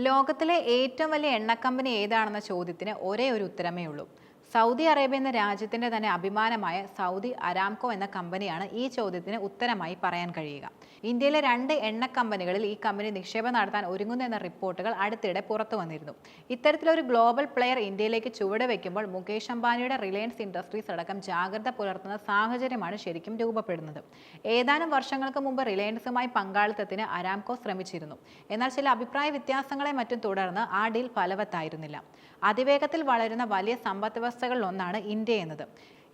ലോകത്തിലെ ഏറ്റവും വലിയ എണ്ണ കമ്പനി ഏതാണെന്ന ചോദ്യത്തിന് ഒരേ ഒരു ഉത്തരമേ ഉള്ളൂ. സൗദി അറേബ്യ എന്ന രാജ്യത്തിന്റെ തന്നെ അഭിമാനമായ സൗദി അരാംകോ എന്ന കമ്പനിയാണ് ഈ ചോദ്യത്തിന് ഉത്തരമായി പറയാൻ കഴിയുക. ഇന്ത്യയിലെ 2 എണ്ണ കമ്പനികളിൽ ഈ കമ്പനി നിക്ഷേപം നടത്താൻ ഒരുങ്ങുന്നു എന്ന റിപ്പോർട്ടുകൾ അടുത്തിടെ പുറത്തു വന്നിരുന്നു. ഇത്തരത്തിലൊരു ഗ്ലോബൽ പ്ലെയർ ഇന്ത്യയിലേക്ക് ചുവടുവെക്കുമ്പോൾ മുകേഷ് അംബാനിയുടെ റിലയൻസ് ഇൻഡസ്ട്രീസ് അടക്കം ജാഗ്രത പുലർത്തുന്ന സാഹചര്യമാണ് ശരിക്കും രൂപപ്പെടുന്നത്. ഏതാനും വർഷങ്ങൾക്ക് മുമ്പ് റിലയൻസുമായി പങ്കാളിത്തത്തിന് അരാംകോ ശ്രമിച്ചിരുന്നു. എന്നാൽ ചില അഭിപ്രായ വ്യത്യാസങ്ങളെ മറ്റും തുടർന്ന് ആ ഡീൽ ഫലവത്തായിരുന്നില്ല. അതിവേഗത്തിൽ വളരുന്ന വലിയ സമ്പദ് വ്യവസ്ഥകളിലൊന്നാണ് ഇന്ത്യ എന്നത്.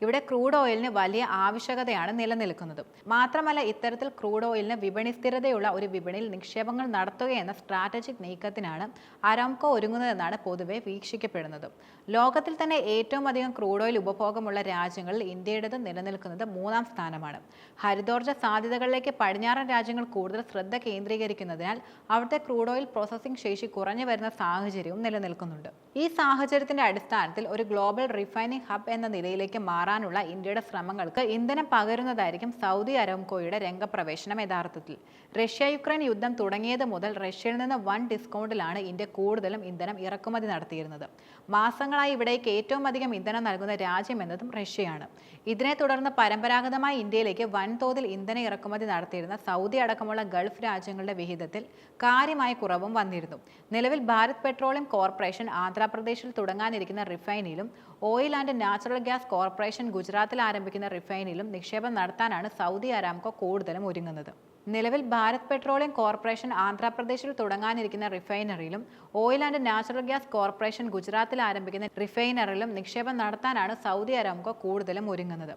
ഇവിടെ ക്രൂഡ് ഓയിലിന് വലിയ ആവശ്യകതയാണ് നിലനിൽക്കുന്നത്. മാത്രമല്ല, ഇത്തരത്തിൽ ക്രൂഡ് ഓയിലിന് വിപണി സ്ഥിരതയുള്ള ഒരു വിപണിയിൽ നിക്ഷേപങ്ങൾ നടത്തുകയെന്ന സ്ട്രാറ്റജിക് നീക്കത്തിനാണ് അരാംകോ ഒരുങ്ങുന്നതെന്നാണ് പൊതുവെ വീക്ഷിക്കപ്പെടുന്നത്. ലോകത്തിൽ തന്നെ ഏറ്റവും അധികം ക്രൂഡ് ഓയിൽ ഉപഭോഗമുള്ള രാജ്യങ്ങളിൽ ഇന്ത്യയുടേത് നിലനിൽക്കുന്നത് 3ാം സ്ഥാനമാണ്. ഹരിതോർജ്ജ സാധ്യതകളിലേക്ക് പടിഞ്ഞാറൻ രാജ്യങ്ങൾ കൂടുതൽ ശ്രദ്ധ കേന്ദ്രീകരിക്കുന്നതിനാൽ അവിടുത്തെ ക്രൂഡ് ഓയിൽ പ്രോസസ്സിംഗ് ശേഷി കുറഞ്ഞു വരുന്ന സാഹചര്യവും നിലനിൽക്കുന്നുണ്ട്. ഈ സാഹചര്യത്തിന്റെ അടിസ്ഥാനത്തിൽ ഒരു ഗ്ലോബൽ റിഫൈനിങ് ഹബ് എന്ന നിലയിലേക്ക് മാറാനുള്ള ഇന്ത്യയുടെ ശ്രമങ്ങൾക്ക് ഇന്ധനം പകരുന്നതായിരിക്കും സൗദി അരാംകോയുടെ രംഗപ്രവേശനം. യഥാർത്ഥത്തിൽ റഷ്യ-യുക്രൈൻ യുദ്ധം തുടങ്ങിയത് മുതൽ റഷ്യയിൽ നിന്ന് വൻ ഡിസ്കൗണ്ടിലാണ് ഇന്ത്യ കൂടുതലും ഇന്ധനം ഇറക്കുമതി നടത്തിയിരുന്നത്. മാസങ്ങളായി ഇവിടേക്ക് ഏറ്റവും അധികം ഇന്ധനം നൽകുന്ന രാജ്യം എന്നതും റഷ്യയാണ്. ഇതിനെ തുടർന്ന് പരമ്പരാഗതമായി ഇന്ത്യയിലേക്ക് വൻതോതിൽ ഇന്ധന ഇറക്കുമതി നടത്തിയിരുന്ന സൗദി അടക്കമുള്ള ഗൾഫ് രാജ്യങ്ങളുടെ വിഹിതത്തിൽ കാര്യമായ കുറവും വന്നിരുന്നു. നിലവിൽ ഭാരത് പെട്രോളിയം കോർപ്പറേഷൻ ആന്ധ്രാപ്രദേശിൽ തുടങ്ങാനിരിക്കുന്ന റിഫൈനിലും oil and natural gas corporation ഗുജറാത്തിൽ ആരംഭിക്കുന്ന റിഫൈനിലും നിക്ഷേപം നടത്താനാണ് സൗദി അരാംകോ കൂടുതലും ഒരുങ്ങുന്നത്. നിലവിൽ ഭാരത് പെട്രോളിയം കോർപ്പറേഷൻ ആന്ധ്രാപ്രദേശിൽ തുടങ്ങാനിരിക്കുന്ന റിഫൈനറിയിലും oil and natural gas corporation ഗുജറാത്തിൽ ആരംഭിക്കുന്ന റിഫൈനറിലും നിക്ഷേപം നടത്താനാണ് സൗദി അരാംകോ കൂടുതലും ഒരുങ്ങുന്നത്.